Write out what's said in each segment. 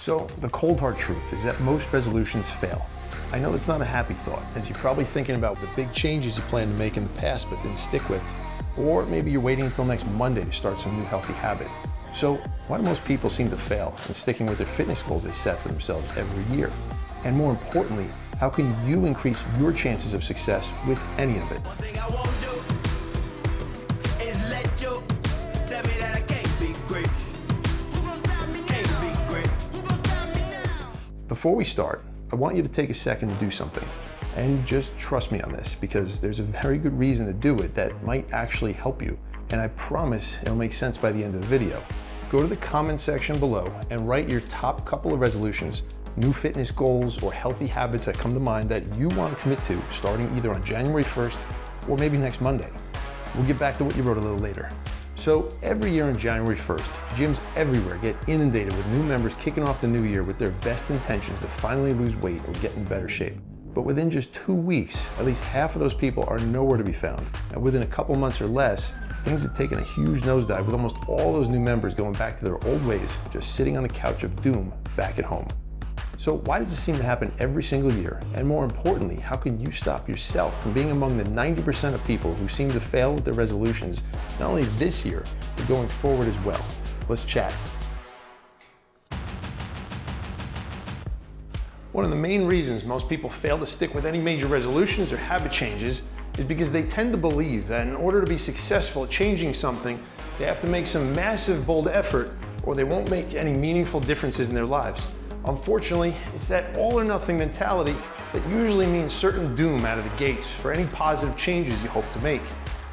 So the cold hard truth is that most resolutions fail. I know that's not a happy thought, as you're probably thinking about the big changes you planned to make in the past but didn't stick with. Or maybe you're waiting until next Monday to start some new healthy habit. So why do most people seem to fail in sticking with their fitness goals they set for themselves every year? And more importantly, how can you increase your chances of success with any of it? Before we start, I want you to take a second to do something. And just trust me on this, because there's a very good reason to do it that might actually help you. And I promise it'll make sense by the end of the video. Go to the comment section below and write your top couple of resolutions, new fitness goals, or healthy habits that come to mind that you want to commit to starting either on January 1st or maybe next Monday. We'll get back to what you wrote a little later. So every year on January 1st, gyms everywhere get inundated with new members kicking off the new year with their best intentions to finally lose weight or get in better shape. But within just 2 weeks, at least half of those people are nowhere to be found. And within a couple months or less, things have taken a huge nosedive with almost all those new members going back to their old ways, just sitting on the couch of doom back at home. So why does this seem to happen every single year? And more importantly, how can you stop yourself from being among the 90% of people who seem to fail with their resolutions, not only this year, but going forward as well? Let's chat. One of the main reasons most people fail to stick with any major resolutions or habit changes is because they tend to believe that in order to be successful at changing something, they have to make some massive, bold effort, or they won't make any meaningful differences in their lives. Unfortunately, it's that all or nothing mentality that usually means certain doom out of the gates for any positive changes you hope to make.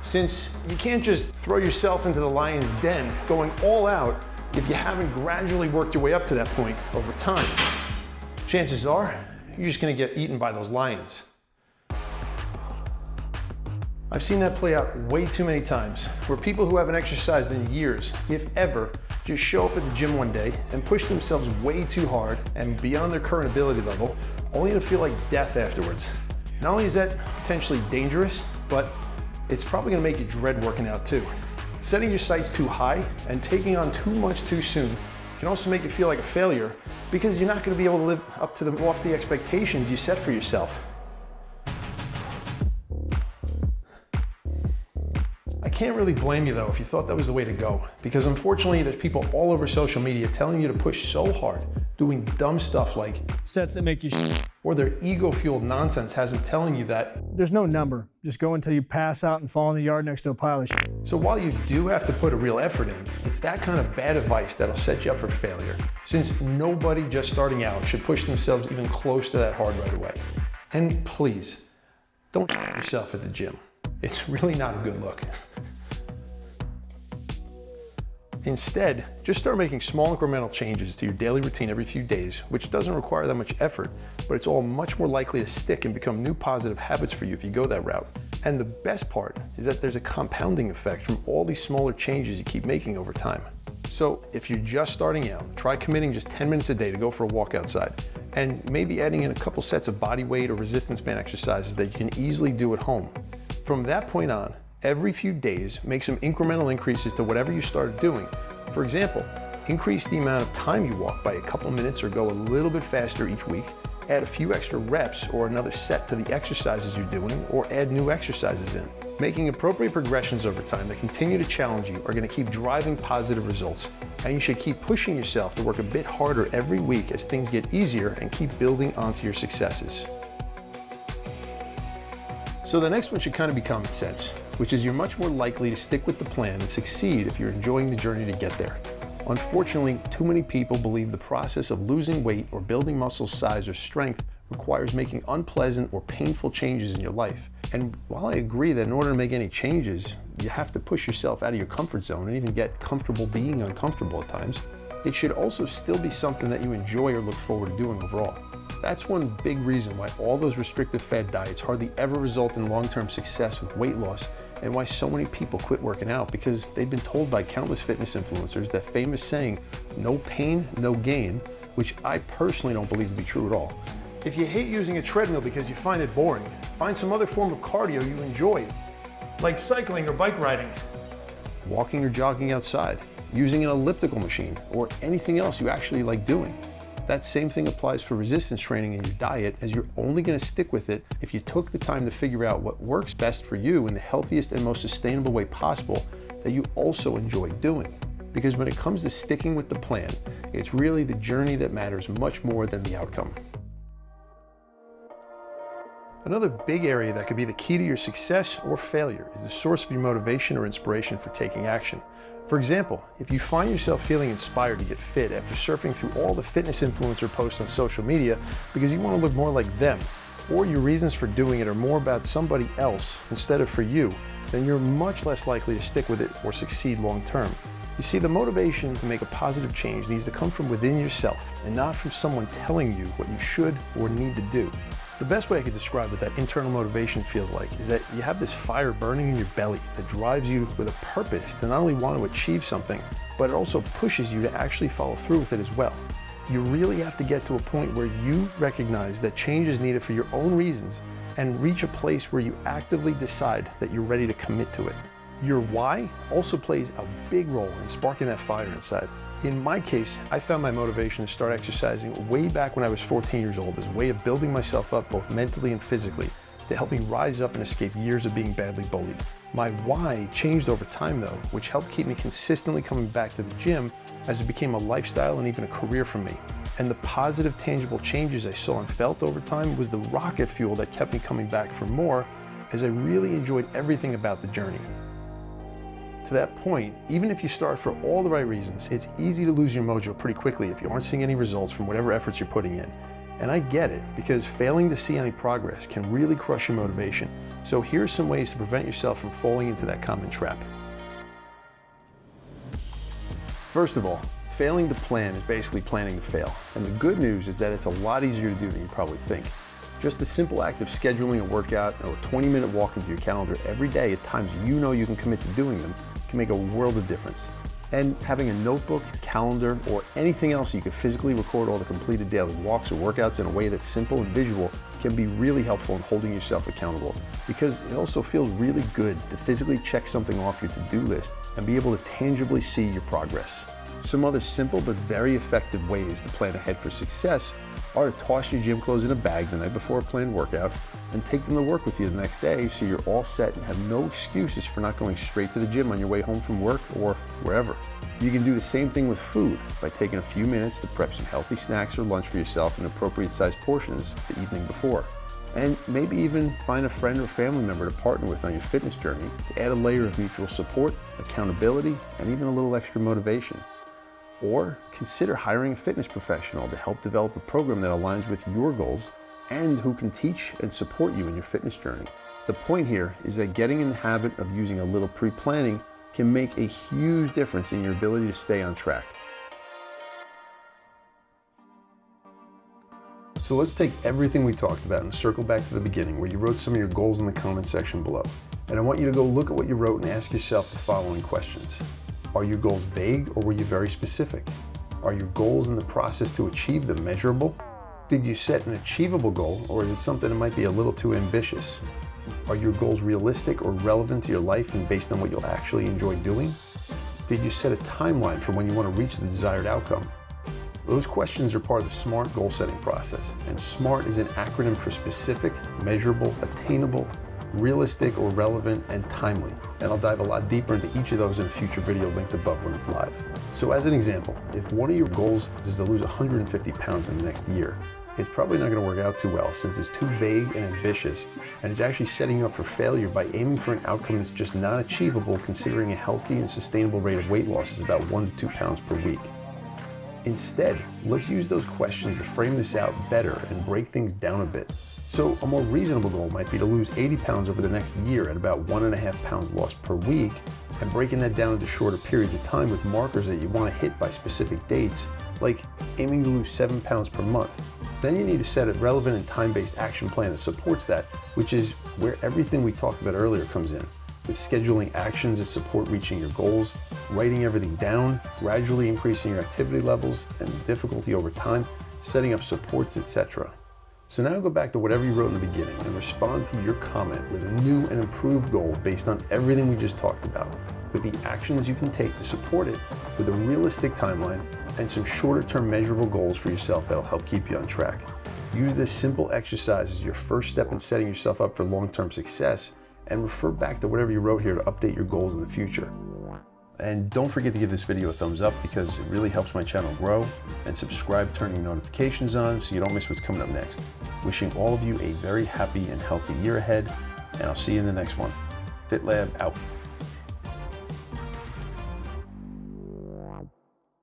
Since you can't just throw yourself into the lion's den going all out if you haven't gradually worked your way up to that point over time. Chances are, you're just gonna get eaten by those lions. I've seen that play out way too many times, where people who haven't exercised in years, if ever, just show up at the gym one day and push themselves way too hard and beyond their current ability level, only to feel like death afterwards. Not only is that potentially dangerous, but it's probably gonna make you dread working out too. Setting your sights too high and taking on too much too soon can also make you feel like a failure because you're not gonna be able to live up to the lofty expectations you set for yourself. I can't really blame you though if you thought that was the way to go, because unfortunately there's people all over social media telling you to push so hard, doing dumb stuff like sets that make you or their ego-fueled nonsense has them telling you that there's no number, just go until you pass out and fall in the yard next to a pile of shit. So while you do have to put a real effort in, it's that kind of bad advice that'll set you up for failure, since nobody just starting out should push themselves even close to that hard right away. And please, don't yourself at the gym. It's really not a good look. Instead, just start making small incremental changes to your daily routine every few days, which doesn't require that much effort, but it's all much more likely to stick and become new positive habits for you if you go that route. And the best part is that there's a compounding effect from all these smaller changes you keep making over time. So if you're just starting out, try committing just 10 minutes a day to go for a walk outside, and maybe adding in a couple sets of body weight or resistance band exercises that you can easily do at home. From that point on, every few days, make some incremental increases to whatever you started doing. For example, increase the amount of time you walk by a couple minutes or go a little bit faster each week, add a few extra reps or another set to the exercises you're doing, or add new exercises in. Making appropriate progressions over time that continue to challenge you are going to keep driving positive results, and you should keep pushing yourself to work a bit harder every week as things get easier and keep building onto your successes. So the next one should kind of be common sense, which is you're much more likely to stick with the plan and succeed if you're enjoying the journey to get there. Unfortunately, too many people believe the process of losing weight or building muscle size or strength requires making unpleasant or painful changes in your life. And while I agree that in order to make any changes, you have to push yourself out of your comfort zone and even get comfortable being uncomfortable at times, it should also still be something that you enjoy or look forward to doing overall. That's one big reason why all those restrictive fad diets hardly ever result in long-term success with weight loss, and why so many people quit working out, because they've been told by countless fitness influencers that famous saying, no pain, no gain, which I personally don't believe to be true at all. If you hate using a treadmill because you find it boring, find some other form of cardio you enjoy, like cycling or bike riding, walking or jogging outside, using an elliptical machine, or anything else you actually like doing. That same thing applies for resistance training in your diet, as you're only going to stick with it if you took the time to figure out what works best for you in the healthiest and most sustainable way possible that you also enjoy doing. Because when it comes to sticking with the plan, it's really the journey that matters much more than the outcome. Another big area that could be the key to your success or failure is the source of your motivation or inspiration for taking action. For example, if you find yourself feeling inspired to get fit after surfing through all the fitness influencer posts on social media because you want to look more like them, or your reasons for doing it are more about somebody else instead of for you, then you're much less likely to stick with it or succeed long term. You see, the motivation to make a positive change needs to come from within yourself and not from someone telling you what you should or need to do. The best way I could describe what that internal motivation feels like is that you have this fire burning in your belly that drives you with a purpose to not only want to achieve something, but it also pushes you to actually follow through with it as well. You really have to get to a point where you recognize that change is needed for your own reasons and reach a place where you actively decide that you're ready to commit to it. Your why also plays a big role in sparking that fire inside. In my case, I found my motivation to start exercising way back when I was 14 years old as a way of building myself up both mentally and physically to help me rise up and escape years of being badly bullied. My why changed over time though, which helped keep me consistently coming back to the gym as it became a lifestyle and even a career for me. And the positive, tangible changes I saw and felt over time was the rocket fuel that kept me coming back for more, as I really enjoyed everything about the journey. To that point, even if you start for all the right reasons, it's easy to lose your mojo pretty quickly if you aren't seeing any results from whatever efforts you're putting in. And I get it, because failing to see any progress can really crush your motivation. So here's some ways to prevent yourself from falling into that common trap. First of all, failing to plan is basically planning to fail. And the good news is that it's a lot easier to do than you probably think. Just the simple act of scheduling a workout or a 20-minute walk into your calendar every day at times you know you can commit to doing them can make a world of difference. And having a notebook, calendar, or anything else you can physically record all the completed daily walks or workouts in a way that's simple and visual can be really helpful in holding yourself accountable, because it also feels really good to physically check something off your to-do list and be able to tangibly see your progress. Some other simple but very effective ways to plan ahead for success are to toss your gym clothes in a bag the night before a planned workout and take them to work with you the next day so you're all set and have no excuses for not going straight to the gym on your way home from work or wherever. You can do the same thing with food by taking a few minutes to prep some healthy snacks or lunch for yourself in appropriate sized portions the evening before. And maybe even find a friend or family member to partner with on your fitness journey to add a layer of mutual support, accountability, and even a little extra motivation. Or consider hiring a fitness professional to help develop a program that aligns with your goals and who can teach and support you in your fitness journey. The point here is that getting in the habit of using a little pre-planning can make a huge difference in your ability to stay on track. So let's take everything we talked about and circle back to the beginning where you wrote some of your goals in the comment section below. And I want you to go look at what you wrote and ask yourself the following questions. Are your goals vague or were you very specific? Are your goals in the process to achieve them measurable? Did you set an achievable goal, or is it something that might be a little too ambitious? Are your goals realistic or relevant to your life and based on what you'll actually enjoy doing? Did you set a timeline for when you want to reach the desired outcome? Those questions are part of the SMART goal setting process, and SMART is an acronym for specific, measurable, attainable, realistic or relevant, and timely. And I'll dive a lot deeper into each of those in a future video linked above when it's live. So as an example, if one of your goals is to lose 150 pounds in the next year, it's probably not going to work out too well since it's too vague and ambitious, and it's actually setting you up for failure by aiming for an outcome that's just not achievable, considering a healthy and sustainable rate of weight loss is about 1 to 2 pounds per week. Instead, let's use those questions to frame this out better and break things down a bit. So a more reasonable goal might be to lose 80 pounds over the next year at about 1.5 pounds lost per week, and breaking that down into shorter periods of time with markers that you want to hit by specific dates, like aiming to lose 7 pounds per month. Then you need to set a relevant and time-based action plan that supports that, which is where everything we talked about earlier comes in, with scheduling actions that support reaching your goals, writing everything down, gradually increasing your activity levels and difficulty over time, setting up supports, etc. So now go back to whatever you wrote in the beginning and respond to your comment with a new and improved goal based on everything we just talked about. with the actions you can take to support it with a realistic timeline and some shorter-term measurable goals for yourself that'll help keep you on track. Use this simple exercise as your first step in setting yourself up for long-term success, and refer back to whatever you wrote here to update your goals in the future. And don't forget to give this video a thumbs up because it really helps my channel grow, and subscribe, turning notifications on so you don't miss what's coming up next. Wishing all of you a very happy and healthy year ahead, and I'll see you in the next one. FitLabb out.